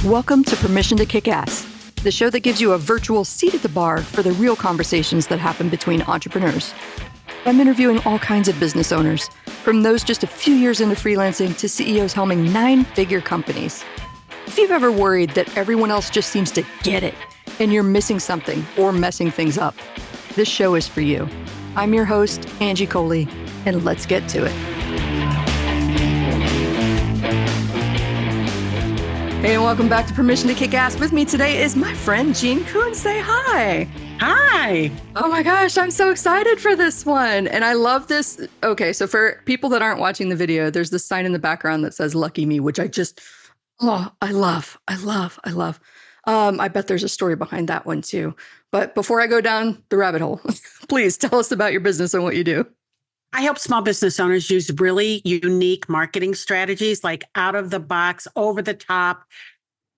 Welcome to Permission to Kick Ass, the show that gives you a virtual seat at the bar for the real conversations that happen between entrepreneurs. I'm interviewing all kinds of business owners, from those just a few years into freelancing to CEOs helming 9-figure companies. If you've ever worried that everyone else just seems to get it and you're missing something or messing things up, this show is for you. I'm your host, Angie Coley, and let's get to it. Hey, and welcome back to Permission to Kick Ass. With me today is my friend Jean Kuhn. Say hi. Hi. Oh my gosh, I'm so excited for this one. And I love this. Okay, so for people that aren't watching the video, there's this sign in the background that says Lucky Me, which I love. I bet there's a story behind that one too. But before I go down the rabbit hole, please tell us about your business and what you do. I help small business owners use really unique marketing strategies, like out of the box, over the top,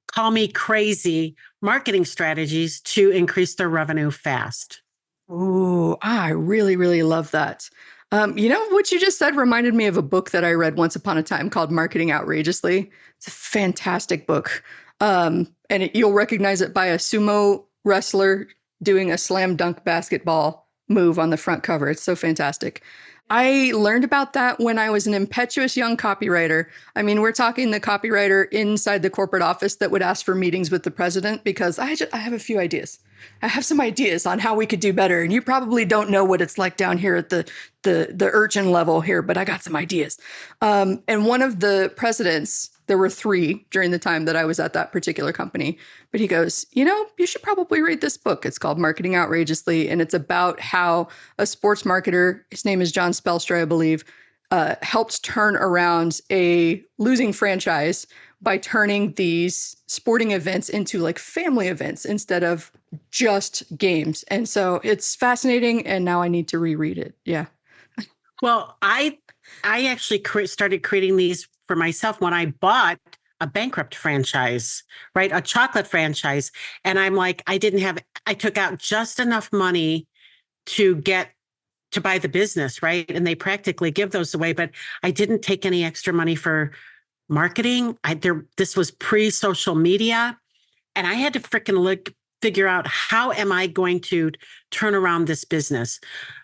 call me crazy marketing strategies to increase their revenue fast. Ooh, I really, really love that. What you just said reminded me of a book that I read once upon a time called Marketing Outrageously. It's a fantastic book. You'll recognize it by a sumo wrestler doing a slam dunk basketball move on the front cover. It's so fantastic. I learned about that when I was an impetuous young copywriter. I mean, we're talking the copywriter inside the corporate office that would ask for meetings with the president because I have a few ideas. I have some ideas on how we could do better. And you probably don't know what it's like down here at the urchin level here, but I got some ideas. And one of the presidents, there were 3 during the time that I was at that particular company, but he goes, you should probably read this book. It's called Marketing Outrageously. And it's about how a sports marketer, his name is John Spelstra, I believe, helped turn around a losing franchise by turning these sporting events into like family events instead of just games. And so it's fascinating. And now I need to reread it. Yeah. Well, I actually started creating these for myself when I bought a bankrupt franchise, right? A chocolate franchise. And I'm like, I took out just enough money to buy the business, right? And they practically give those away, but I didn't take any extra money for marketing. This was pre-social media, and I had to figure out how am I going to turn around this business.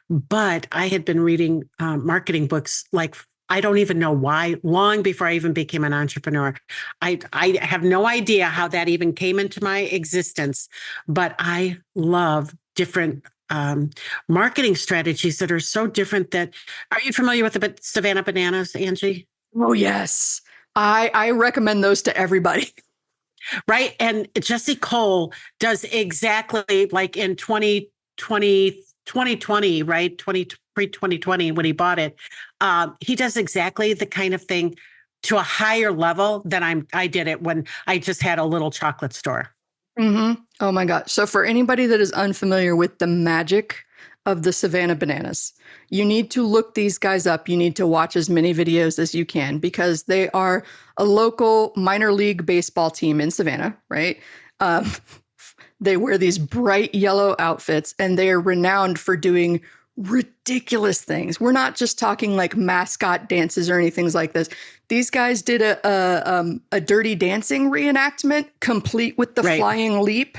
But I had been reading marketing books like I don't even know why, long before I even became an entrepreneur. I have no idea how that even came into my existence, but I love different marketing strategies that are so different. Are you familiar with the Savannah bananas, Angie? Oh, yes. I recommend those to everybody. Right. And Jesse Cole does exactly like in 2020, right? Pre-2020, when he bought it. He does exactly the kind of thing to a higher level than I did it when I just had a little chocolate store. Mm-hmm. Oh my gosh. So for anybody that is unfamiliar with the magic of the Savannah bananas, you need to look these guys up. You need to watch as many videos as you can because they are a local minor league baseball team in Savannah, right? They wear these bright yellow outfits and they are renowned for doing ridiculous things. We're not just talking like mascot dances or anything like this. These guys did a Dirty Dancing reenactment complete with the flying leap.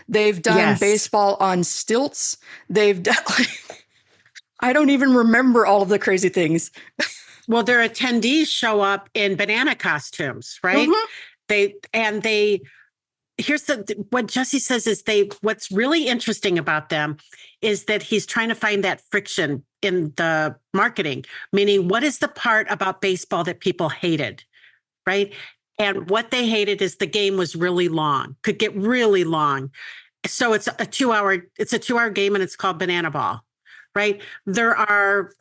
They've done baseball on stilts. They've done I don't even remember all of the crazy things. Well, their attendees show up in banana costumes, right? Mm-hmm. Here's what Jesse says is what's really interesting about them is that he's trying to find that friction in the marketing, meaning what is the part about baseball that people hated, right? And what they hated is the game was really long, could get really long. So it's a 2-hour game and it's called Banana Ball, right? There are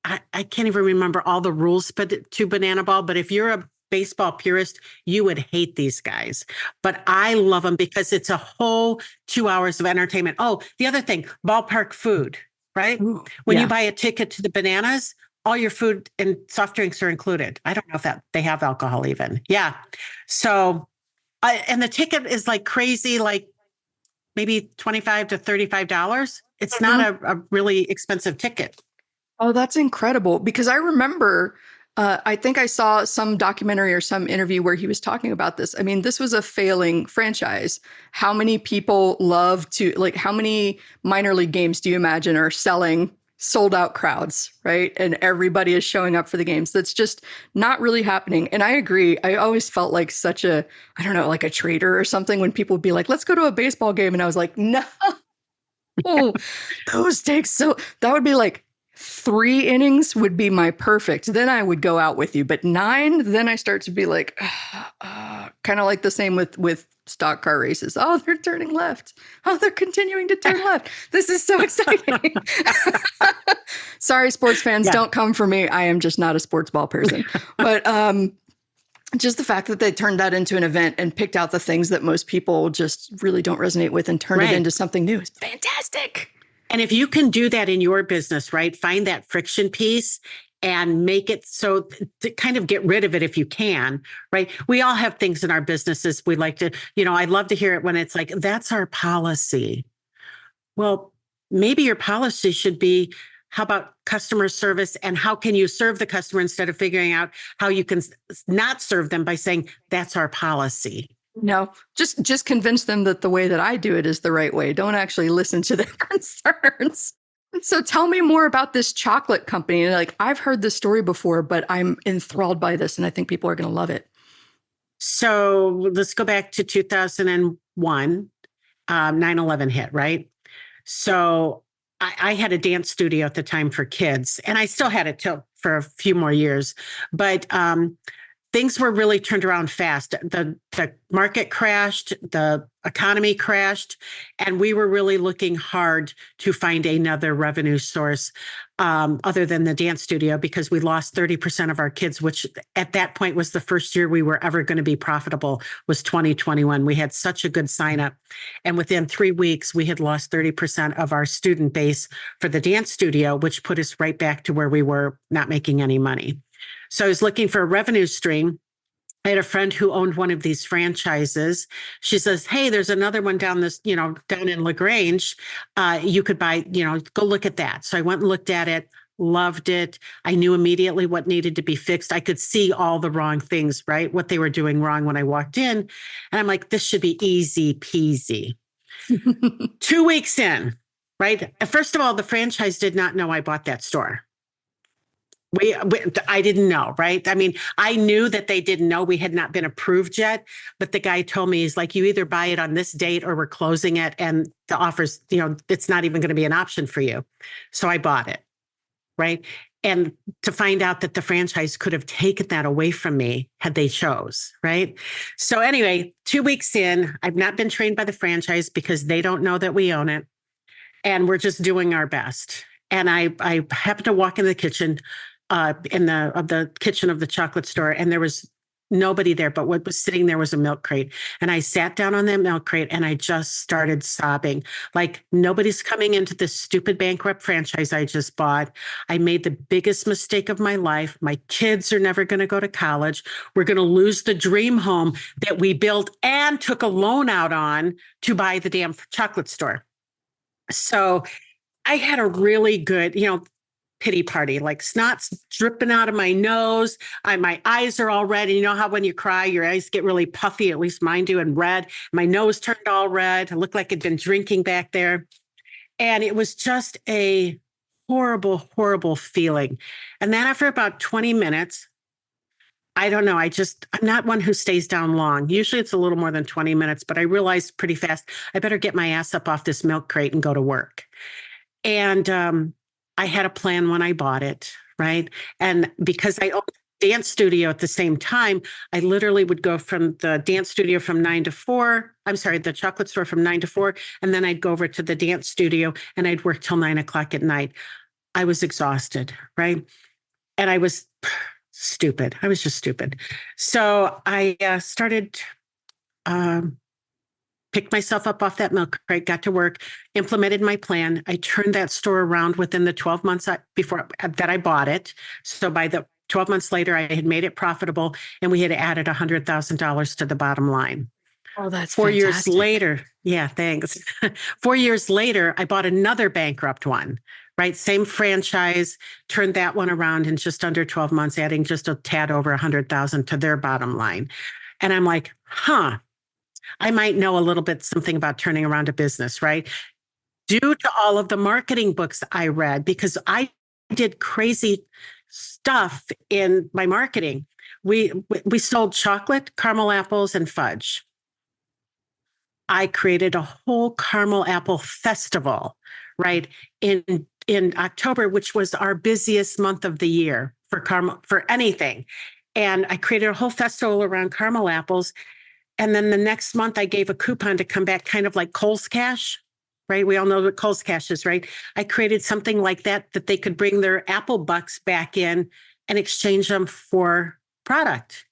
I can't even remember all the rules to Banana Ball, but if you're a baseball purist, you would hate these guys. But I love them because it's a whole 2 hours of entertainment. Oh, the other thing, ballpark food, right? Ooh, when you buy a ticket to the bananas, all your food and soft drinks are included. I don't know if they have alcohol even. Yeah. So, and the ticket is like crazy, like maybe $25 to $35. It's not a really expensive ticket. Oh, that's incredible. Because I remember I think I saw some documentary or some interview where he was talking about this. I mean, this was a failing franchise. How many people love to, like, how many minor league games do you imagine are selling sold out crowds, right? And everybody is showing up for the games. That's just not really happening. And I agree. I always felt like such a, I don't know, like a traitor or something when people would be like, let's go to a baseball game. And I was like, no, those take so, that would be like 3 innings would be my perfect. Then I would go out with you. But 9, then I start to be like, kind of like the same with stock car races. Oh, they're turning left. Oh, they're continuing to turn left. This is so exciting. Sorry, sports fans, Yeah. don't come for me. I am just not a sports ball person. But just the fact that they turned that into an event and picked out the things that most people just really don't resonate with and turned it into something new is fantastic. And if you can do that in your business, right, find that friction piece and make it so to kind of get rid of it if you can, right? We all have things in our businesses we like to, I love to hear it when it's like, that's our policy. Well, maybe your policy should be, how about customer service and how can you serve the customer instead of figuring out how you can not serve them by saying, that's our policy. No, just convince them that the way that I do it is the right way. Don't actually listen to their concerns. So tell me more about this chocolate company. Like, I've heard this story before, but I'm enthralled by this and I think people are going to love it. So let's go back to 2001, 9/11 hit, right? So I had a dance studio at the time for kids, and I still had it till for a few more years. But things were really turned around fast. The market crashed, the economy crashed, and we were really looking hard to find another revenue source other than the dance studio, because we lost 30% of our kids, which at that point was the first year we were ever going to be profitable, was 2021. We had such a good sign up. And within 3 weeks, we had lost 30% of our student base for the dance studio, which put us right back to where we were not making any money. So I was looking for a revenue stream. I had a friend who owned one of these franchises. She says, hey, there's another one down down in LaGrange. You could buy, go look at that. So I went and looked at it, loved it. I knew immediately what needed to be fixed. I could see all the wrong things, right? What they were doing wrong when I walked in. And I'm like, this should be easy peasy. 2 weeks in, right? First of all, the franchise did not know I bought that store. I didn't know, right? I mean, I knew that they didn't know, we had not been approved yet, but the guy told me, he's like, you either buy it on this date or we're closing it. And the offers, it's not even going to be an option for you. So I bought it, right? And to find out that the franchise could have taken that away from me had they chose, right? So anyway, 2 weeks in, I've not been trained by the franchise because they don't know that we own it. And we're just doing our best. And I happened to walk in the kitchen, in the kitchen of the chocolate store, and there was nobody there, but what was sitting there was a milk crate. And I sat down on that milk crate and I just started sobbing. Like, nobody's coming into this stupid bankrupt franchise I just bought. I made the biggest mistake of my life. My kids are never going to go to college. We're going to lose the dream home that we built and took a loan out on to buy the damn chocolate store. So I had a really good, pity party, like snot's dripping out of my nose. My eyes are all red. And you know how when you cry, your eyes get really puffy, at least mine do, and red. My nose turned all red. I looked like I'd been drinking back there. And it was just a horrible, horrible feeling. And then after about 20 minutes, I don't know. I'm not one who stays down long. Usually it's a little more than 20 minutes, but I realized pretty fast, I better get my ass up off this milk crate and go to work. And I had a plan when I bought it, right? And because I owned a dance studio at the same time, I literally would go from the dance studio from 9 to 4. I'm sorry, the chocolate store from 9 to 4. And then I'd go over to the dance studio and I'd work till 9 o'clock at night. I was exhausted, right? And I was stupid. I was just stupid. So I started picked myself up off that milk crate, got to work, implemented my plan. I turned that store around within the 12 months before that I bought it. So by the 12 months later, I had made it profitable and we had added $100,000 to the bottom line. Oh, that's 4 years fantastic. later. Yeah, thanks. 4 years later, I bought another bankrupt one, right? Same franchise, turned that one around in just under 12 months, adding just a tad over 100,000 to their bottom line. And I'm like, huh, I might know a little bit something about turning around a business, right? Due to all of the marketing books I read, because I did crazy stuff in my marketing. We sold chocolate, caramel apples, and fudge. I created a whole caramel apple festival, right? In October, which was our busiest month of the year for caramel, for anything. And I created a whole festival around caramel apples. And then the next month I gave a coupon to come back, kind of like Kohl's Cash, right? We all know what Kohl's Cash is, right? I created something like that they could bring their Apple bucks back in and exchange them for product.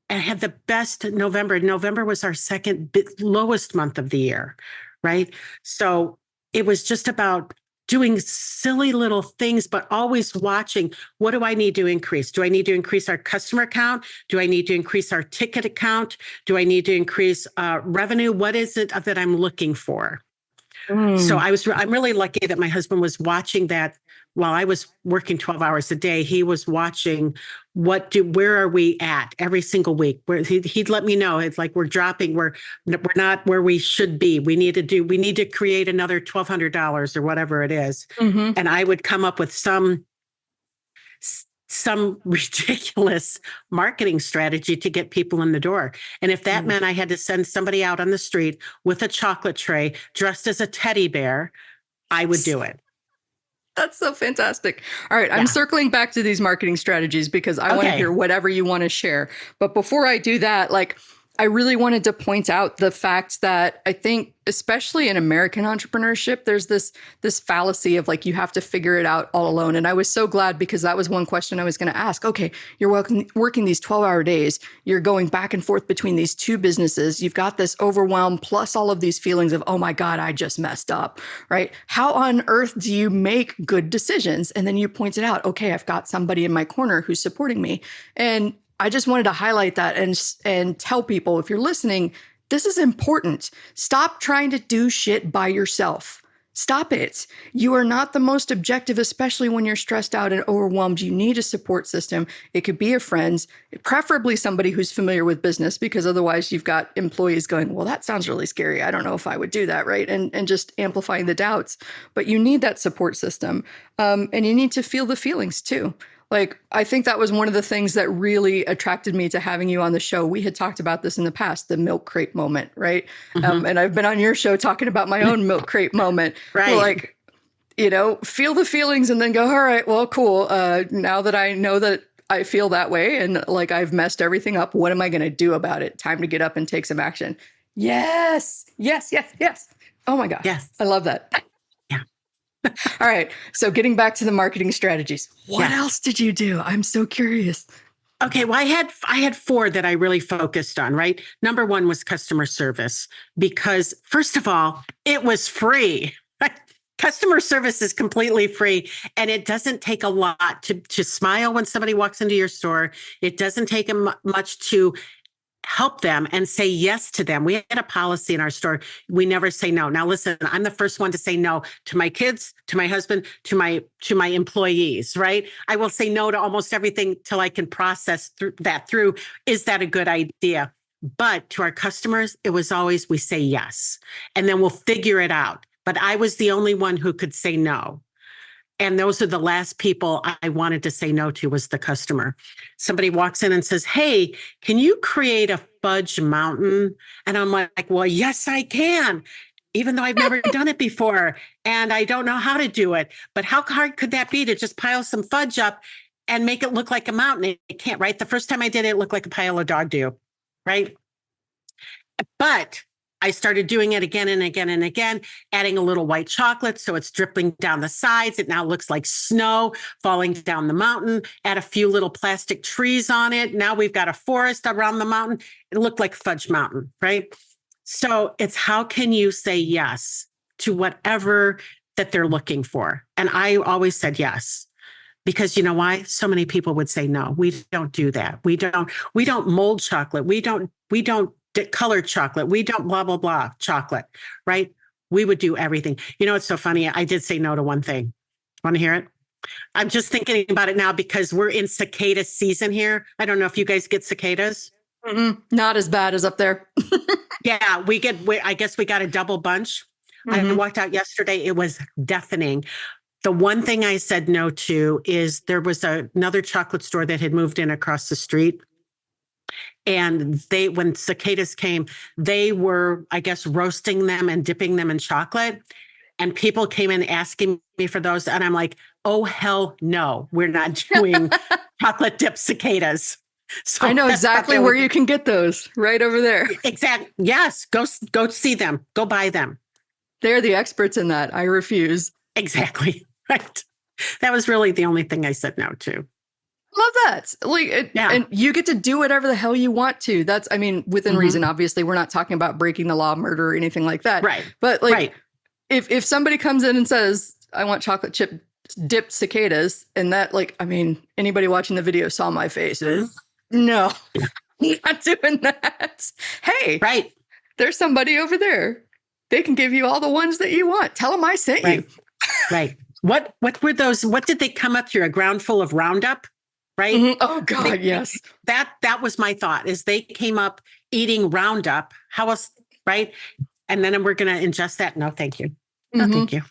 And had the best November. November was our second lowest month of the year, right? So it was just about doing silly little things, but always watching, what do I need to increase? Do I need to increase our customer count? Do I need to increase our ticket account? Do I need to increase revenue? What is it that I'm looking for? So I'm really lucky that my husband was watching that while I was working 12 hours a day. He was watching where are we at every single week, where he'd let me know. It's like, we're dropping, we're not where we should be. We need to create another $1,200 or whatever it is. And I would come up with some ridiculous marketing strategy to get people in the door. And if that meant I had to send somebody out on the street with a chocolate tray dressed as a teddy bear, I would do it. That's so fantastic. All right, I'm circling back to these marketing strategies because I want to hear whatever you want to share. But before I do that, I really wanted to point out the fact that I think, especially in American entrepreneurship, there's this fallacy of you have to figure it out all alone. And I was so glad, because that was one question I was going to ask. Okay, you're working these 12-hour days. You're going back and forth between these two businesses. You've got this overwhelm plus all of these feelings of, oh my God, I just messed up, right? How on earth do you make good decisions? And then you pointed out, okay, I've got somebody in my corner who's supporting me. And I just wanted to highlight that and tell people, if you're listening, this is important. Stop trying to do shit by yourself. Stop it. You are not the most objective, especially when you're stressed out and overwhelmed. You need a support system. It could be a friend, preferably somebody who's familiar with business, because otherwise you've got employees going, well, that sounds really scary. I don't know if I would do that, right? And just amplifying the doubts. But you need that support system. And you need to feel the feelings too. I think that was one of the things that really attracted me to having you on the show. We had talked about this in the past, the milk crate moment, right? And I've been on your show talking about my own milk crate moment. Right. Feel the feelings and then go, all right, well, cool. Now that I know that I feel that way and I've messed everything up, what am I going to do about it? Time to get up and take some action. Yes. Yes, yes, yes. Oh my gosh. Yes. I love that. All right. So getting back to the marketing strategies, what else did you do? I'm so curious. Okay. Well, I had 4 that I really focused on, right? Number 1 was customer service, because first of all, it was free. Customer service is completely free, and it doesn't take a lot to smile when somebody walks into your store. It doesn't take much to help them and say yes to them. We had a policy in our store. We never say no. Now, listen, I'm the first one to say no to my kids, to my husband, to my employees, right? I will say no to almost everything till I can process through. Is that a good idea? But to our customers, it was always, we say yes, and then we'll figure it out. But I was the only one who could say no. And those are the last people I wanted to say no to, was the customer. Somebody walks in and says, hey, can you create a fudge mountain? And I'm like, well, yes, I can, even though I've never done it before. And I don't know how to do it. But how hard could that be to just pile some fudge up and make it look like a mountain? It can't, right? The first time I did it, it looked like a pile of dog dew, right? But I started doing it again and again and again, adding a little white chocolate so it's dripping down the sides. It now looks like snow falling down the mountain. Add a few little plastic trees on it. Now we've got a forest around the mountain. It looked like Fudge Mountain, right? So it's, how can you say yes to whatever that they're looking for? And I always said yes. Because you know why? So many people would say no. We don't do that. We don't mold chocolate. We don't color chocolate. We don't blah, blah, blah chocolate, right? We would do everything. You know, it's so funny. I did say no to one thing. Want to hear it? I'm just thinking about it now because we're in cicada season here. I don't know if you guys get cicadas. Not as bad as up there. Yeah, I guess we got a double bunch. I walked out yesterday. It was deafening. The one thing I said no to is there was another chocolate store that had moved in across the street. And when cicadas came, they were, I guess, roasting them and dipping them in chocolate. And people came in asking me for those. And I'm like, oh, hell no, we're not doing chocolate dip cicadas. So I know exactly where you can get those, right over there. Exactly. Yes. Go see them. Go buy them. They're the experts in that. I refuse. Exactly. Right. That was really the only thing I said no to. Love that. And you get to do whatever the hell you want to. That's, I mean, within reason, obviously, we're not talking about breaking the law, murder, or anything like that. Right. But if somebody comes in and says, I want chocolate chip dipped cicadas, and that, I mean, anybody watching the video saw my face. No, not doing that. Hey, right. There's somebody over there. They can give you all the ones that you want. Tell them I sent you. Right. What were those? What did they come up through? A ground full of Roundup? Right. Oh God, yes. That was my thought is they came up eating Roundup. How else? Right. And then we're going to ingest that. No, thank you. No, thank you.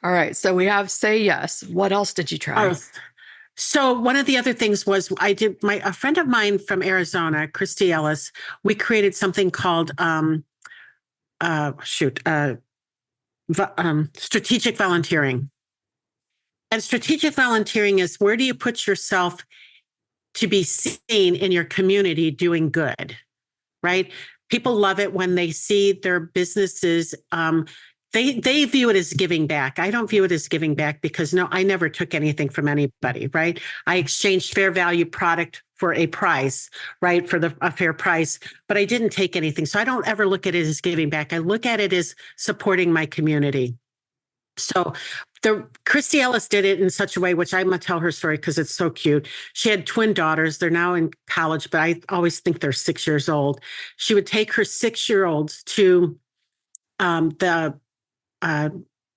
All right. So we have say yes. What else did you try? So one of the other things was a friend of mine from Arizona, Christy Ellis, we created something called strategic volunteering. And strategic volunteering is where do you put yourself to be seen in your community doing good, right? People love it when they see their businesses. They view it as giving back. I don't view it as giving back because I never took anything from anybody, right? I exchanged fair value product for a price, right? For a fair price, but I didn't take anything. So I don't ever look at it as giving back. I look at it as supporting my community. So Christy Ellis did it in such a way, which I'm going to tell her story because it's so cute. She had twin daughters. They're now in college, but I always think they're 6 years old. She would take her 6-year-olds to the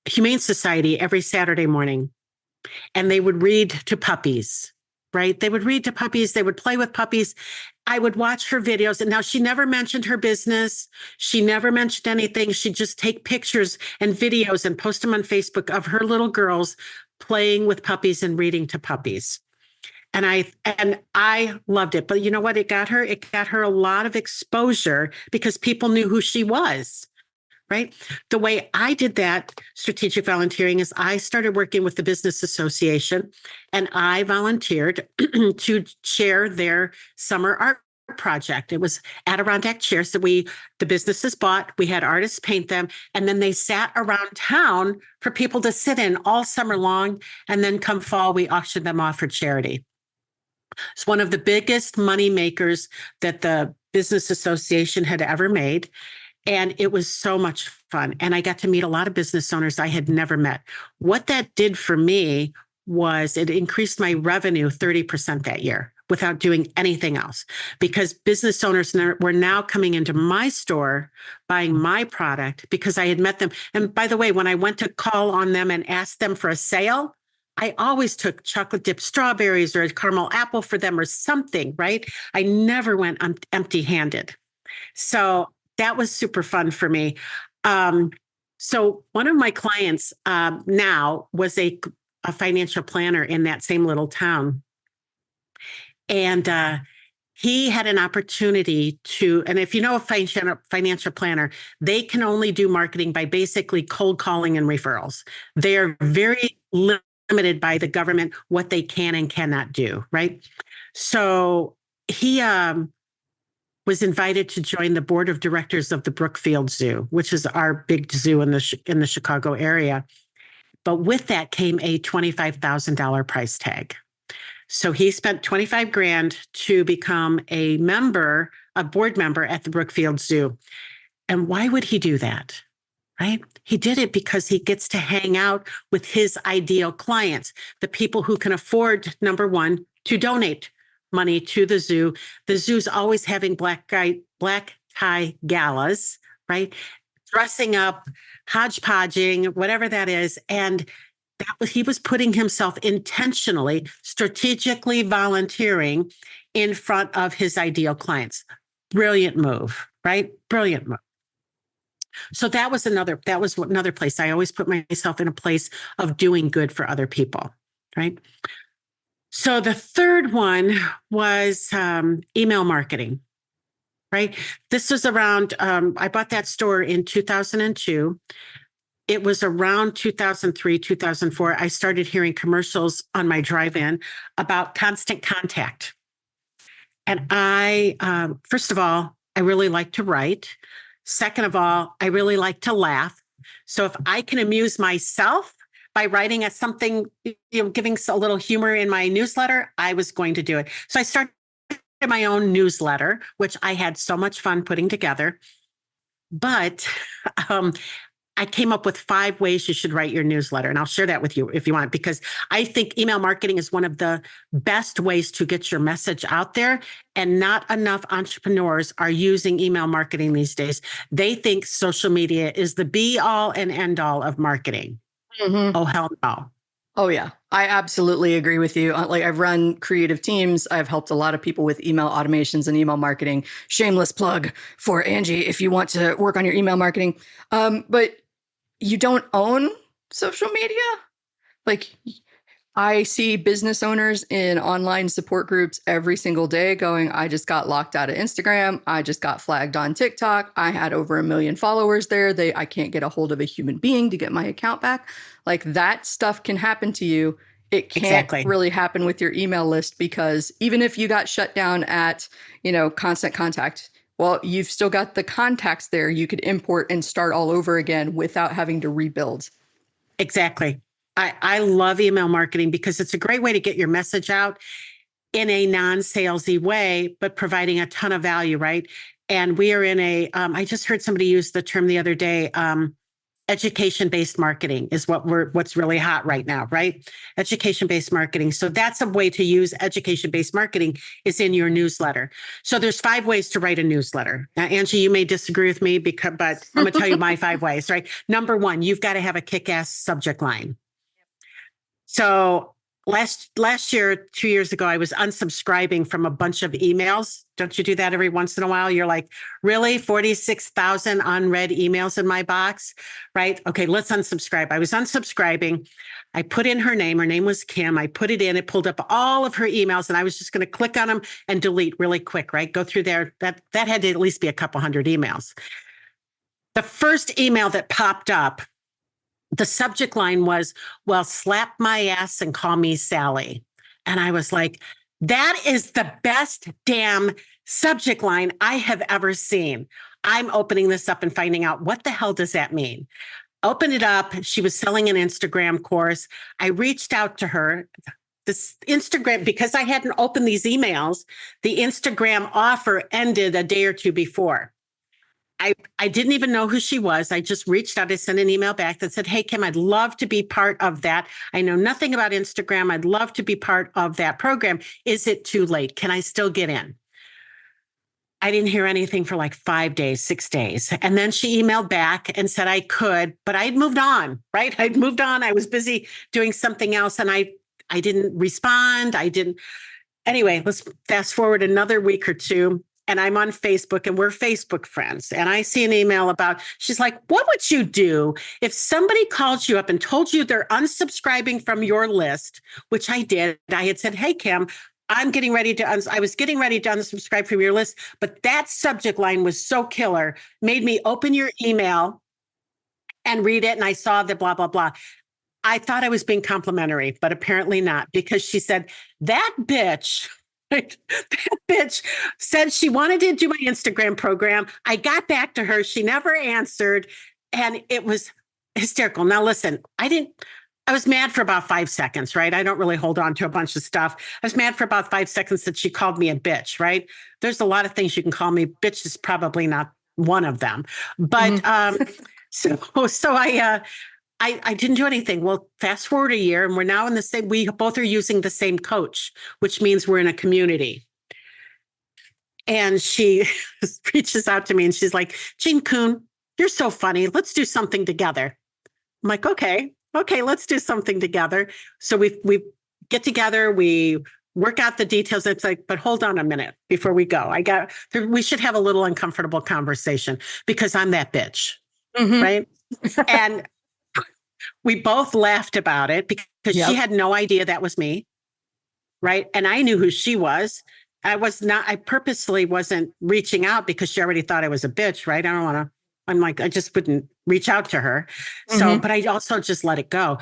Humane Society every Saturday morning, and they would read to puppies, right? They would read to puppies. They would play with puppies. I would watch her videos. And now she never mentioned her business. She never mentioned anything. She'd just take pictures and videos and post them on Facebook of her little girls playing with puppies and reading to puppies. And I loved it. But you know what it got her? It got her a lot of exposure because people knew who she was. Right. The way I did that strategic volunteering is I started working with the Business Association and I volunteered to chair their summer art project. It was Adirondack chairs that the businesses bought. We had artists paint them and then they sat around town for people to sit in all summer long. And then come fall, we auctioned them off for charity. It's one of the biggest money makers that the Business Association had ever made. And it was so much fun. And I got to meet a lot of business owners I had never met. What that did for me was it increased my revenue 30% that year without doing anything else because business owners were now coming into my store buying my product because I had met them. And by the way, when I went to call on them and ask them for a sale, I always took chocolate dipped strawberries or a caramel apple for them or something, right? I never went empty handed. So that was super fun for me. So one of my clients now was a financial planner in that same little town. And he had an opportunity and if you know a financial planner, they can only do marketing by basically cold calling and referrals. They are very limited by the government, what they can and cannot do, right? So he was invited to join the board of directors of the Brookfield Zoo, which is our big zoo in the Chicago area. But with that came a $25,000 price tag. So he spent $25,000 to become a board member at the Brookfield Zoo. And why would he do that? Right? He did it because he gets to hang out with his ideal clients, the people who can afford, number one, to donate money to the zoo. The zoo's always having black tie galas, right? Dressing up, hodgepodging, whatever that is. And he was putting himself intentionally, strategically volunteering in front of his ideal clients. Brilliant move, right? Brilliant move. So that was another place. I always put myself in a place of doing good for other people, right? So the third one was email marketing, right? This was around, I bought that store in 2002. It was around 2003, 2004. I started hearing commercials on my drive-in about constant contact. And first of all, I really like to write. Second of all, I really like to laugh. So if I can amuse myself by writing something, giving a little humor in my newsletter, I was going to do it. So I started my own newsletter, which I had so much fun putting together. But I came up with 5 ways you should write your newsletter. And I'll share that with you if you want, because I think email marketing is one of the best ways to get your message out there. And not enough entrepreneurs are using email marketing these days. They think social media is the be all and end all of marketing. Mm-hmm. Oh, hell no. Oh, yeah. I absolutely agree with you. Like, I've run creative teams. I've helped a lot of people with email automations and email marketing. Shameless plug for Angie if you want to work on your email marketing. But you don't own social media? Like, I see business owners in online support groups every single day going, I just got locked out of Instagram. I just got flagged on TikTok. I had over 1 million followers there. I can't get a hold of a human being to get my account back. Like, that stuff can happen to you. It can't really happen with your email list, because even if you got shut down at, constant contact, well, you've still got the contacts there. You could import and start all over again without having to rebuild. Exactly. I love email marketing because it's a great way to get your message out in a non-salesy way, but providing a ton of value, right? And we are in I just heard somebody use the term the other day, education-based marketing is what's really hot right now, right? Education-based marketing. So that's a way to use education-based marketing is in your newsletter. So there's 5 ways to write a newsletter. Now, Angie, you may disagree with me but I'm going to tell you my 5 ways, right? Number 1, you've got to have a kick-ass subject line. So last year, 2 years ago, I was unsubscribing from a bunch of emails. Don't you do that every once in a while? You're like, really? 46,000 unread emails in my box, right? Okay, let's unsubscribe. I was unsubscribing. I put in her name. Her name was Kim. I put it in. It pulled up all of her emails, and I was just going to click on them and delete really quick, right? Go through there. That had to at least be a couple hundred emails. The first email that popped up, the subject line was, well, slap my ass and call me Sally. And I was like, that is the best damn subject line I have ever seen. I'm opening this up and finding out what the hell does that mean? Open it up. She was selling an Instagram course. I reached out to her. This Instagram, because I hadn't opened these emails, the Instagram offer ended a day or two before. I didn't even know who she was. I just reached out. I sent an email back that said, hey, Kim, I'd love to be part of that. I know nothing about Instagram. I'd love to be part of that program. Is it too late? Can I still get in? I didn't hear anything for like 5 days, 6 days. And then she emailed back and said I could, but I'd moved on, right? I'd moved on. I was busy doing something else and I didn't respond. Anyway, let's fast forward another week or two. And I'm on Facebook and we're Facebook friends. And I see an email about, she's like, what would you do if somebody called you up and told you they're unsubscribing from your list, which I did. I had said, hey, Kim, I was getting ready to unsubscribe from your list. But that subject line was so killer, made me open your email and read it. And I saw the blah, blah, blah. I thought I was being complimentary, but apparently not, because she said, that bitch... That bitch said she wanted to do my Instagram program. I got back to her. She never answered. And it was hysterical. Now, listen, I was mad for about 5 seconds, right? I don't really hold on to a bunch of stuff. I was mad for about 5 seconds that she called me a bitch, right? There's a lot of things you can call me. Bitch is probably not one of them. But so I didn't do anything. Well, fast forward a year and we're now in the same, we both are using the same coach, which means we're in a community. And she reaches out to me and she's like, Jean Kuhn, you're so funny. Let's do something together. I'm like, okay. okay, let's do something together. So we get together, we work out the details. It's like, but hold on a minute before we go. We should have a little uncomfortable conversation because I'm that bitch, Mm-hmm. right? And we both laughed about it because she Yep. had no idea that was me, right? And I knew who she was. I purposely wasn't reaching out because she already thought I was a bitch, right? I'm like, I just wouldn't reach out to her. So, Mm-hmm. but I also just let it go.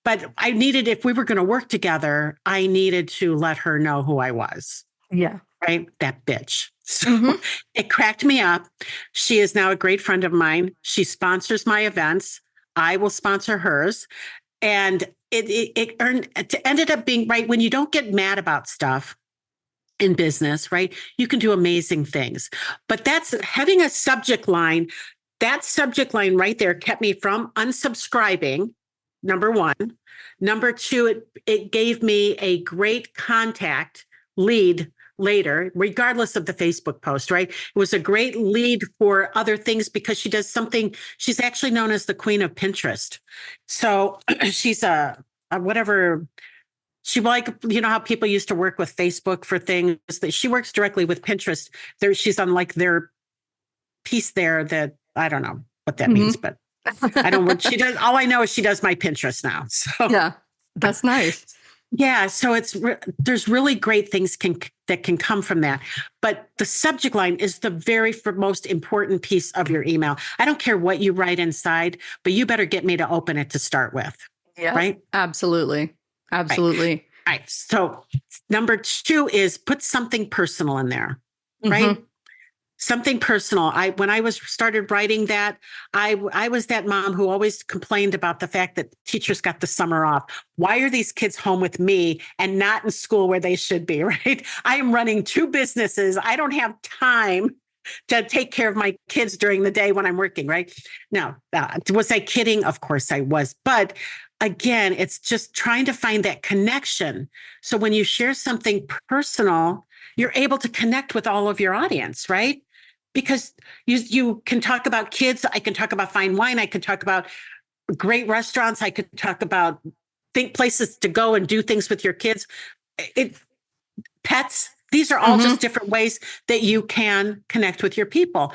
But if we were going to work together, I needed to let her know who I was, Yeah. right? That bitch. So Mm-hmm. it cracked me up. She is now a great friend of mine. She sponsors my events. I will sponsor hers. And it ended up being right when you don't get mad about stuff in business, right? You can do amazing things. But that's having a subject line. That subject line right there kept me from unsubscribing. Number one. Number two, it gave me a great contact lead later, regardless of the Facebook post, right? It was a great lead for other things because she does something. She's actually known as the queen of Pinterest. So she's a whatever she like, you know how people used to work with Facebook for things that she works directly with Pinterest. She's on like their piece there that I don't know what that means, Mm-hmm. but I don't what she does. All I know is she does my Pinterest now. So Yeah. That's nice. yeah, so there's really great things that can come from that. But the subject line is the most important piece of your email. I don't care what you write inside, but you better get me to open it to start with, Yep. right? Absolutely. Right. Absolutely. All right. So number two is put something personal in there, right? Mm-hmm. Something personal. When I was started writing that, I was that mom who always complained about the fact that teachers got the summer off. Why are these kids home with me and not in school where they should be, right? I am running two businesses. I don't have time to take care of my kids during the day when I'm working, right? Now, was I kidding? Of course I was. But again, it's just trying to find that connection. So when you share something personal, you're able to connect with all of your audience, right? Because you can talk about kids, I can talk about fine wine, I can talk about great restaurants, I could talk about places to go and do things with your kids. It pets, these are all Mm-hmm. just different ways that you can connect with your people.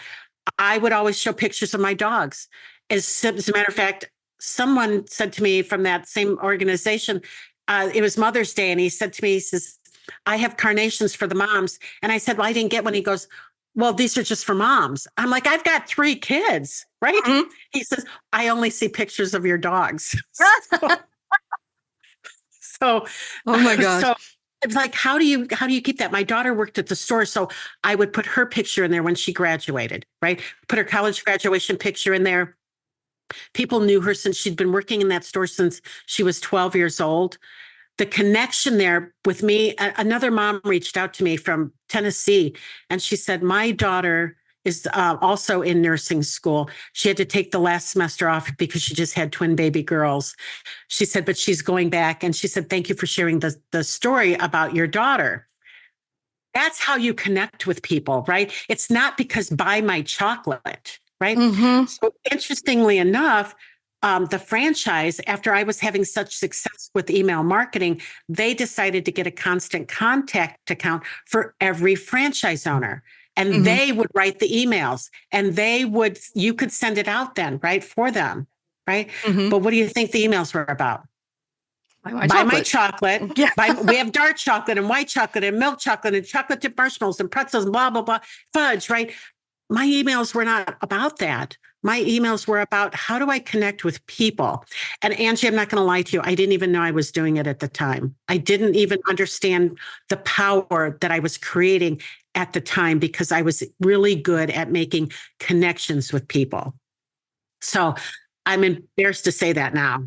I would always show pictures of my dogs. As a matter of fact, someone said to me from that same organization, it was Mother's Day, and he said to me, he says, I have carnations for the moms. And I said, well, I didn't get one. He goes, well, these are just for moms. I'm like, I've got 3 kids, right? Mm-hmm. He says, I only see pictures of your dogs. so, Oh my gosh. so it's like, how do you keep that? My daughter worked at the store, so I would put her picture in there when she graduated, right? Put her college graduation picture in there. People knew her since she'd been working in that store since she was 12 years old. The connection there with me, another mom reached out to me from Tennessee, and she said, my daughter is also in nursing school. She had to take the last semester off because she just had twin baby girls. She said, but she's going back. And she said, thank you for sharing the story about your daughter. That's how you connect with people, right? It's not because buy my chocolate, right? Mm-hmm. So interestingly enough, the franchise, after I was having such success with email marketing, they decided to get a constant contact account for every franchise owner. And Mm-hmm. they would write the emails and you could send it out then, right? For them, right? Mm-hmm. But what do you think the emails were about? My Buy my chocolate. chocolate. Yeah. We have dark chocolate and white chocolate and milk chocolate and chocolate chip marshmallows and pretzels and blah, blah, blah, fudge, right? My emails were not about that. My emails were about how do I connect with people? And Angie, I'm not going to lie to you. I didn't even know I was doing it at the time. I didn't even understand the power that I was creating at the time because I was really good at making connections with people. So I'm embarrassed to say that now.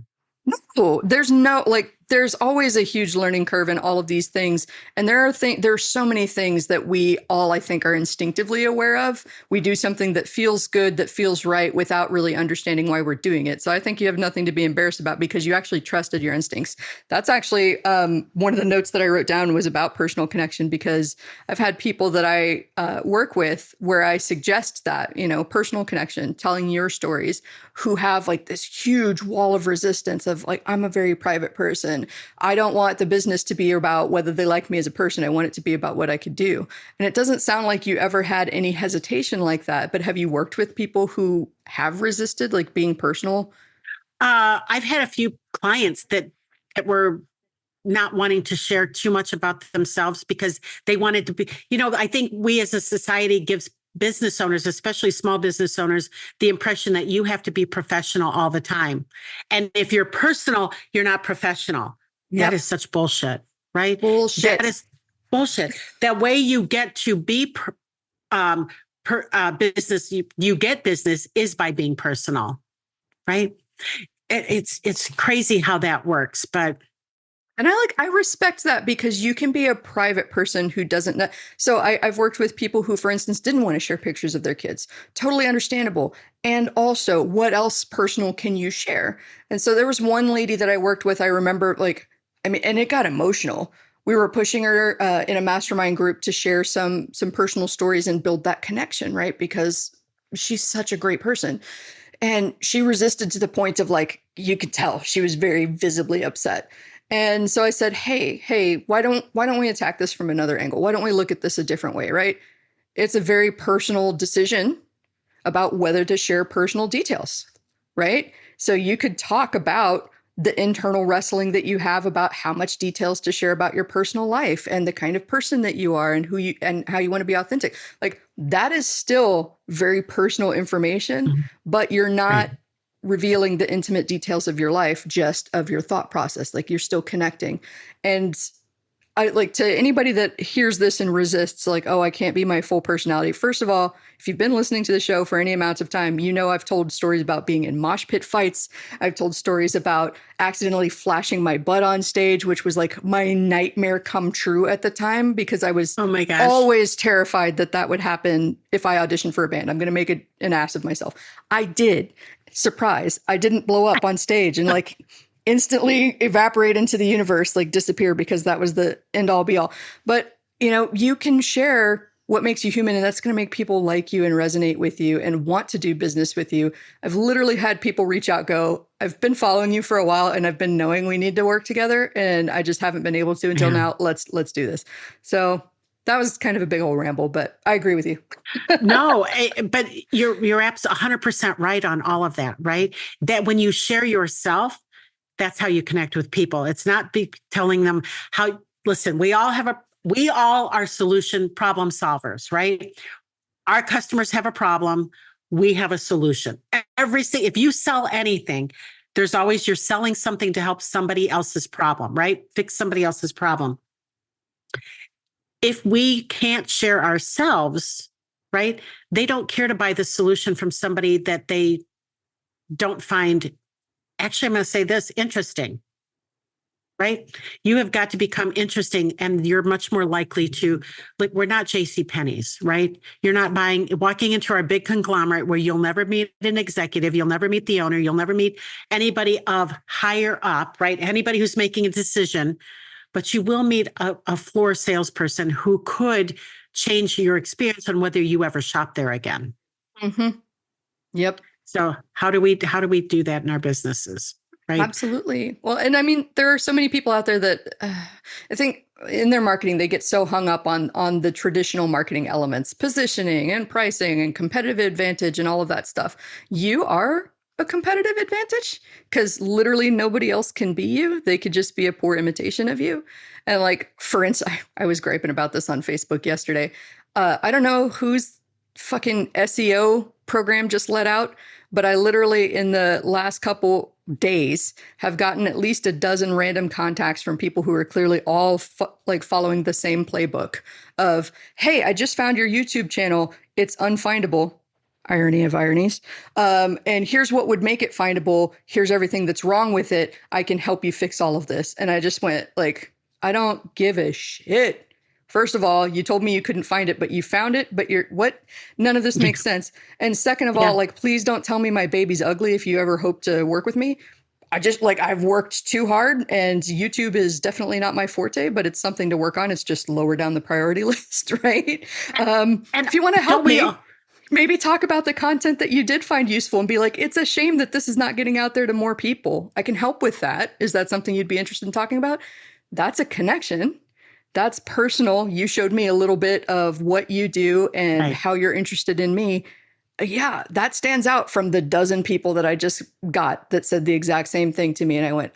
No, there's no like there's always a huge learning curve in all of these things, and there are so many things that we all, I think, are instinctively aware of. We do something that feels good, that feels right, without really understanding why we're doing it. So I think you have nothing to be embarrassed about because you actually trusted your instincts. That's actually one of the notes that I wrote down was about personal connection, because I've had people that I work with where I suggest that, personal connection, telling your stories, who have like this huge wall of resistance of like, I'm a very private person. I don't want the business to be about whether they like me as a person. I want it to be about what I could do. And it doesn't sound like you ever had any hesitation like that, but have you worked with people who have resisted like being personal? I've had a few clients that were not wanting to share too much about themselves because they wanted to be, I think we as a society gives business owners, especially small business owners, the impression that you have to be professional all the time. And if you're personal, you're not professional. That is Yep. such bullshit, right? That Bullshit. is bullshit. That way you get to be business, you get business is by being personal, right? It's crazy how that works, but And I respect that because you can be a private person who doesn't know. So I've worked with people who, for instance, didn't want to share pictures of their kids. Totally understandable. And also, what else personal can you share? And so there was one lady that I worked with. I remember, like, I mean, and it got emotional. We were pushing her in a mastermind group to share some personal stories and build that connection, right? Because she's such a great person. And she resisted to the point of like, you could tell she was very visibly upset. And so I said, hey, why don't we attack this from another angle? Why don't we look at this a different way, right? It's a very personal decision about whether to share personal details, right? So you could talk about the internal wrestling that you have about how much details to share about your personal life and the kind of person that you are and who you and how you want to be authentic. Like that is still very personal information, but you're not right. revealing the intimate details of your life, just of your thought process. Like you're still connecting. And I like to anybody that hears this and resists, like, oh, I can't be my full personality. First of all, if you've been listening to the show for any amount of time, I've told stories about being in mosh pit fights. I've told stories about accidentally flashing my butt on stage, which was like my nightmare come true at the time because I was Oh my gosh. always terrified that that would happen if I auditioned for a band. I'm going to make an ass of myself. I did. Surprise. I didn't blow up on stage and like instantly evaporate into the universe, like disappear because that was the end all be all. But, you can share what makes you human, and that's going to make people like you and resonate with you and want to do business with you. I've literally had people reach out, go, I've been following you for a while and I've been knowing we need to work together and I just haven't been able to until Yeah. now. Let's do this. So that was kind of a big old ramble, but I agree with you. No, but you're absolutely 100% right on all of that, right? That when you share yourself, that's how you connect with people. It's not telling them how, listen, we all are solution problem solvers, right? Our customers have a problem. We have a solution. If you sell anything, there's always, you're selling something to help somebody else's problem, right? Fix somebody else's problem. If we can't share ourselves, right? They don't care to buy the solution from somebody that they don't find, actually, I'm going to say this, interesting, right? You have got to become interesting and you're much more likely to, like, we're not JC Penney's, right? You're not walking into our big conglomerate where you'll never meet an executive, you'll never meet the owner, you'll never meet anybody of higher up, right? Anybody who's making a decision, but you will meet a floor salesperson who could change your experience on whether you ever shop there again. Mm-hmm. Yep. So how do we do that in our businesses? Right. Absolutely. Well, and I mean, there are so many people out there that I think in their marketing they get so hung up on the traditional marketing elements, positioning and pricing and competitive advantage and all of that stuff. You are a competitive advantage because literally nobody else can be you. They could just be a poor imitation of you. And like, for instance, I was griping about this on Facebook yesterday. I don't know whose fucking SEO program just let out, but I literally in the last couple days have gotten at least a dozen random contacts from people who are clearly all like following the same playbook of, hey, I just found your YouTube channel. It's unfindable. Irony of ironies. And here's what would make it findable. Here's everything that's wrong with it. I can help you fix all of this. And I just went like, I don't give a shit. First of all, you told me you couldn't find it, but you found it. But you're what? None of this makes sense. And second of all, Yeah. like, please don't tell me my baby's ugly if you ever hope to work with me. I just like I've worked too hard and YouTube is definitely not my forte, but it's something to work on. It's just lower down the priority list, right? And If you want to don't help we me, all? maybe talk about the content that you did find useful and be like, it's a shame that this is not getting out there to more people. I can help with that. Is that something you'd be interested in talking about? That's a connection. That's personal. You showed me a little bit of what you do and Right. how you're interested in me. Yeah, that stands out from the dozen people that I just got that said the exact same thing to me. And I went,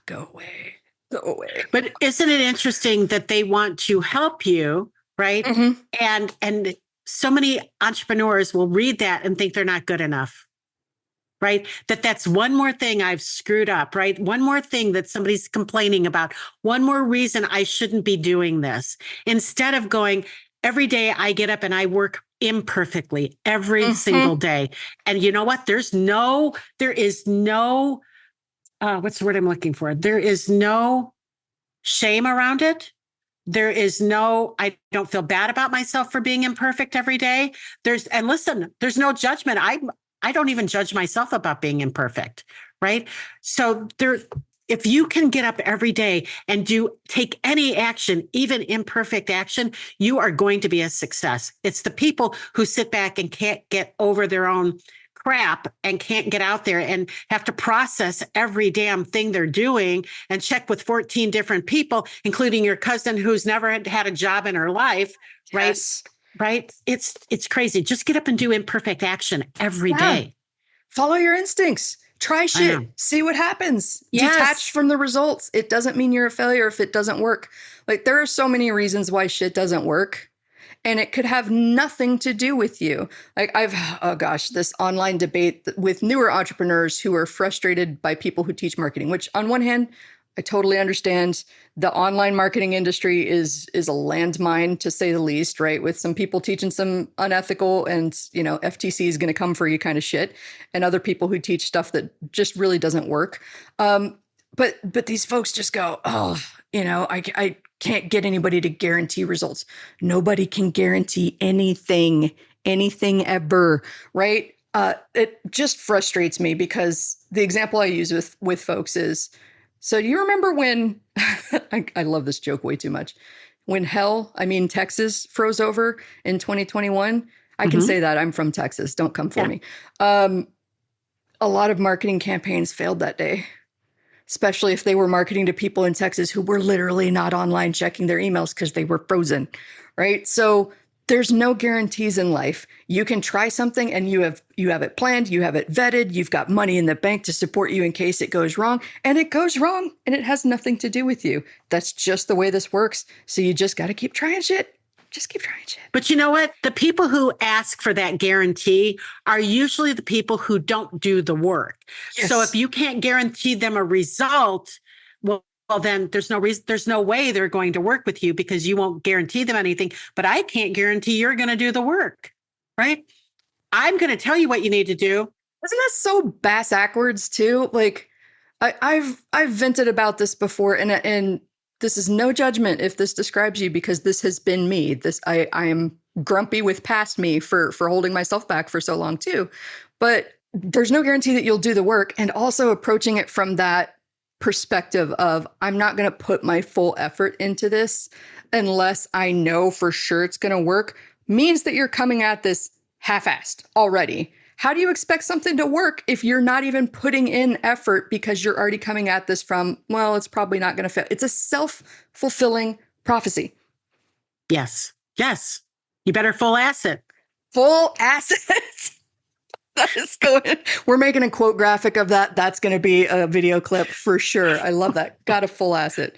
go away, go away. But isn't it interesting that they want to help you, right? Mm-hmm. And so many entrepreneurs will read that and think they're not good enough, right? That's one more thing I've screwed up, right? One more thing that somebody's complaining about. One more reason I shouldn't be doing this. Instead of going, every day I get up and I work imperfectly every Mm-hmm. single day. And you know what? There is no, what's the word I'm looking for? There is no shame around it. There is no, I don't feel bad about myself for being imperfect every day. And listen, there's no judgment. I don't even judge myself about being imperfect, right? So if you can get up every day and take any action, even imperfect action, you are going to be a success. It's the people who sit back and can't get over their own crap and can't get out there and have to process every damn thing they're doing and check with 14 different people, including your cousin who's never had a job in her life, right? Yes. Right? It's crazy. Just get up and do imperfect action every Yeah. day. Follow your instincts. Try I know. shit. See what happens. Detach Yes. from the results. It doesn't mean you're a failure if it doesn't work. Like, there are so many reasons why shit doesn't work. And it could have nothing to do with you. Like, oh gosh, this online debate with newer entrepreneurs who are frustrated by people who teach marketing, which on one hand, I totally understand. The online marketing industry is a landmine, to say the least, right? With some people teaching some unethical and, FTC is going to come for you kind of shit, and other people who teach stuff that just really doesn't work. But these folks just go, oh, I can't get anybody to guarantee results. Nobody can guarantee anything ever, right? It just frustrates me because the example I use with folks is, so do you remember when I love this joke way too much. When Texas froze over in 2021. I can Mm-hmm. say that I'm from Texas. Don't come for Yeah. me. A lot of marketing campaigns failed that day, especially if they were marketing to people in Texas who were literally not online checking their emails because they were frozen, right? So there's no guarantees in life. You can try something and you have it planned, you have it vetted, you've got money in the bank to support you in case it goes wrong, and it goes wrong and it has nothing to do with you. That's just the way this works. So you just got to keep trying shit. Just keep trying shit. But you know what? The people who ask for that guarantee are usually the people who don't do the work. So if Yes. you can't guarantee them a result, well, then there's no reason, there's no way they're going to work with you because you won't guarantee them anything. But I can't guarantee you're going to do the work, right? I'm going to tell you what you need to do. Isn't that so bass backwards too? Like, I've vented about this before, and this is no judgment if this describes you, because this has been me. I am grumpy with past me for holding myself back for so long too. But there's no guarantee that you'll do the work, and also approaching it from that perspective of, I'm not going to put my full effort into this unless I know for sure it's going to work, means that you're coming at this half-assed already. How do you expect something to work if you're not even putting in effort because you're already coming at this from, well, it's probably not going to fail? It's a self-fulfilling prophecy. Yes. Yes. You better full asset. Full assets. That is going. We're making a quote graphic of that. That's going to be a video clip for sure. I love that. Got a full asset.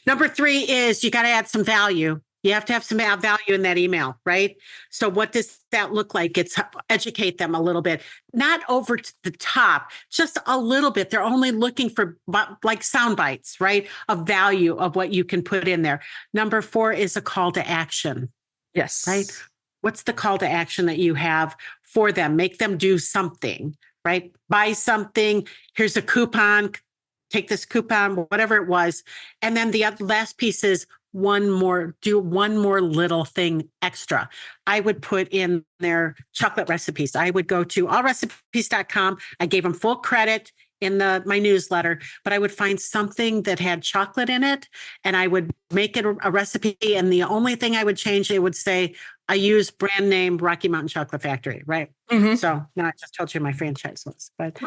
Number 3 is you got to add some value. You have to have some value in that email, right? So what does that look like? It's educate them a little bit, not over the top, just a little bit. They're only looking for like sound bites, right? Of value of what you can put in there. Number 4 is a call to action, Yes. right? what's the call to action that you have for them? Make them do something, right? Buy something. Here's a coupon. Take this coupon, whatever it was. And then the last piece is do one more little thing extra. I would put in their chocolate recipes. I would go to allrecipes.com. I gave them full credit in my newsletter, but I would find something that had chocolate in it and I would make it a recipe. And the only thing I would change, it would say, I use brand name Rocky Mountain Chocolate Factory, right? Mm-hmm. So now I just told you my franchise was, but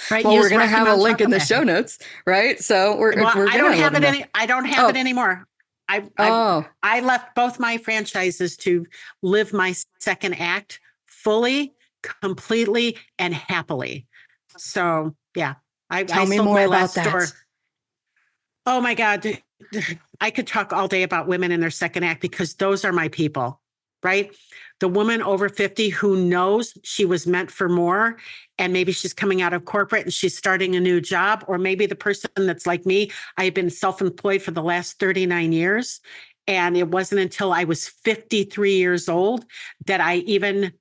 right. Well, we're going to have a link in the show notes, right? So I don't have it I don't have it anymore. I left both my franchises to live my second act fully, completely, and happily. So yeah, Tell me more about that. Store. Oh my God. I could talk all day about women in their second act because those are my people, right? The woman over 50 who knows she was meant for more, and maybe she's coming out of corporate and she's starting a new job, or maybe the person that's like me, I've been self-employed for the last 39 years. And it wasn't until I was 53 years old that I even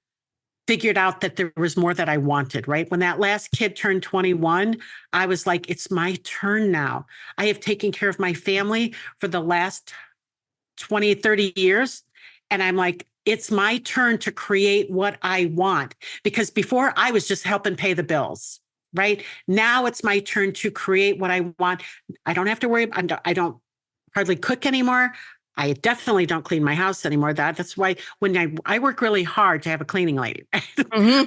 figured out that there was more that I wanted, right? When that last kid turned 21, I was like, it's my turn now. I have taken care of my family for the last 20, 30 years. And I'm like, it's my turn to create what I want. Because before I was just helping pay the bills, right? Now it's my turn to create what I want. I don't have to worry. I don't hardly cook anymore. I definitely don't clean my house anymore. That's why when I work really hard to have a cleaning lady, mm-hmm.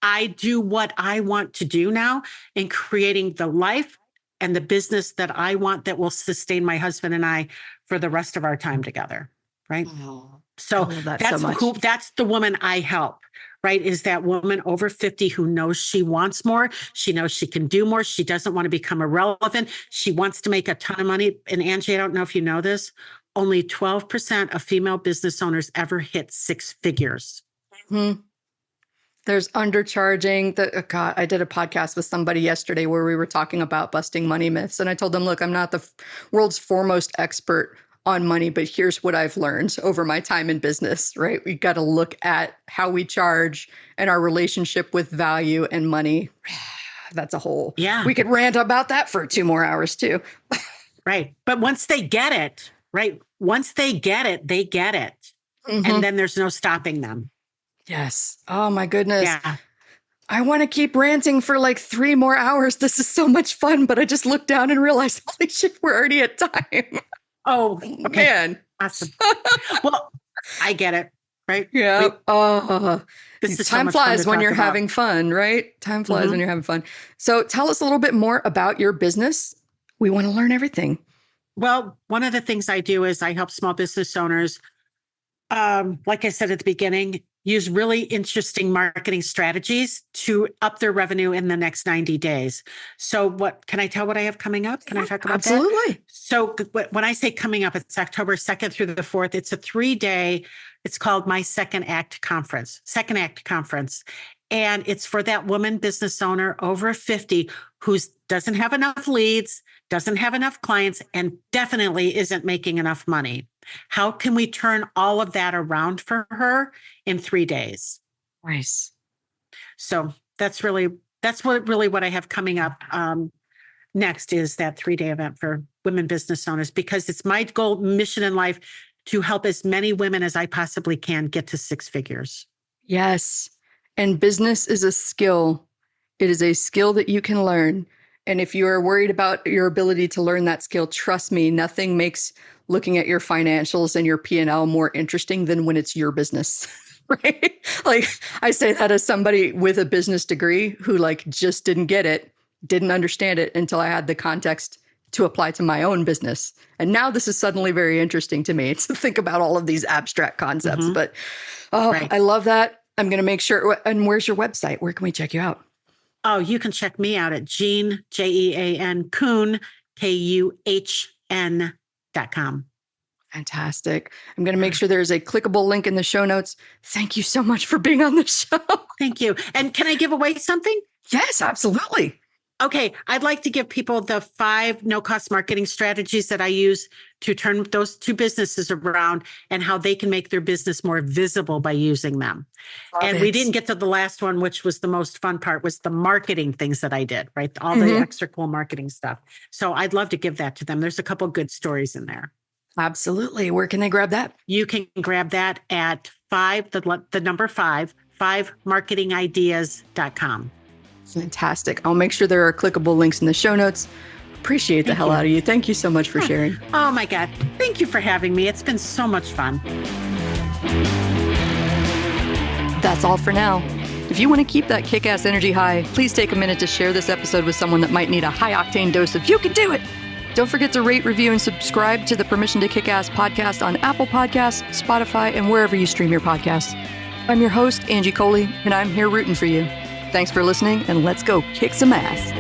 I do what I want to do now in creating the life and the business that I want that will sustain my husband and I for the rest of our time together. Right. Oh, so that's the woman I help, right? Is that woman over 50 who knows she wants more. She knows she can do more. She doesn't want to become irrelevant. She wants to make a ton of money. And Angie, I don't know if you know this, only 12% of female business owners ever hit six figures. Mm-hmm. There's undercharging. God, I did a podcast with somebody yesterday where we were talking about busting money myths. And I told them, look, I'm not the world's foremost expert on money, but here's what I've learned over my time in business, right? We got to look at how we charge and our relationship with value and money. That's a whole, we could rant about that for 2 more hours too. Right. But once they get it, right? Once they get it, they get it. Mm-hmm. And then there's no stopping them. Yes. Oh my goodness. Yeah. I want to keep ranting for like 3 more hours. This is so much fun, but I just looked down and realized, holy shit, we're already at time. Oh, okay. Man. Awesome. Well, I get it. Right. Yeah. Time flies when you're having fun, right? Time flies when you're having fun. So tell us a little bit more about your business. We want to learn everything. Well, one of the things I do is I help small business owners, like I said at the beginning, use really interesting marketing strategies to up their revenue in the next 90 days. So can I tell what I have coming up? Can I talk about that? Absolutely. So when I say coming up, it's October 2nd through the 4th. It's a 3-day, it's called my Second Act Conference. And it's for that woman business owner over 50 who doesn't have enough leads, doesn't have enough clients, and definitely isn't making enough money. How can we turn all of that around for her in 3 days? Nice. So that's what I have coming up next is that 3-day event for women business owners, because it's my goal, mission in life to help as many women as I possibly can get to 6 figures. Yes. And business is a skill. It is a skill that you can learn. And if you are worried about your ability to learn that skill, trust me, nothing makes looking at your financials and your P&L more interesting than when it's your business, right? Like I say that as somebody with a business degree who like just didn't get it, didn't understand it until I had the context to apply to my own business. And now this is suddenly very interesting to me to think about all of these abstract concepts. Mm-hmm. But I love that. I'm going to make sure. And where's your website? Where can we check you out? Oh, you can check me out at Jean, Jean Kuhn, KUHN.com. Fantastic. I'm going to make sure there's a clickable link in the show notes. Thank you so much for being on the show. Thank you. And can I give away something? Yes, absolutely. Okay, I'd like to give people the 5 no-cost marketing strategies that I use to turn those 2 businesses around and how they can make their business more visible by using them. Love And we it. didn't get to the last one, which was the most fun part, was the marketing things that I did, right? All the Mhm. extra cool marketing stuff. So I'd love to give that to them. There's a couple good stories in there. Absolutely. Where can they grab that? You can grab that at 5, the number 5, 5marketingideas.com. Fantastic. I'll make sure there are clickable links in the show notes. Appreciate the Thank hell you. out of you. Thank you so much for sharing. Oh my God. Thank you for having me. It's been so much fun. That's all for now. If you want to keep that kick-ass energy high, please take a minute to share this episode with someone that might need a high-octane dose of "you can do it." Don't forget to rate, review, and subscribe to the Permission to Kick-Ass podcast on Apple Podcasts, Spotify, and wherever you stream your podcasts. I'm your host, Angie Coley, and I'm here rooting for you. Thanks for listening, and let's go kick some ass.